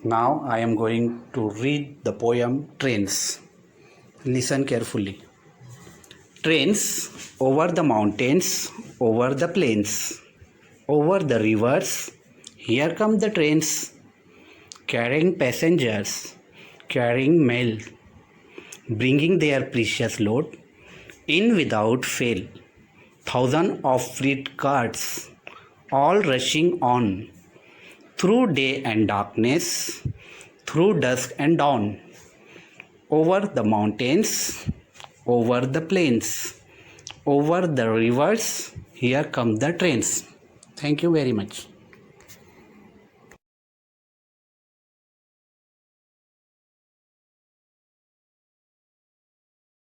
Now I am going to read the poem Trains. Listen carefully. Trains over the mountains, over the plains, over the rivers. Here come the trains, carrying passengers, carrying mail, bringing their precious load in without fail. Thousands of freight cars, all rushing on through day and darkness, through dusk and dawn, over the mountains, over the plains, over the rivers. Here come the trains. Thank you very much.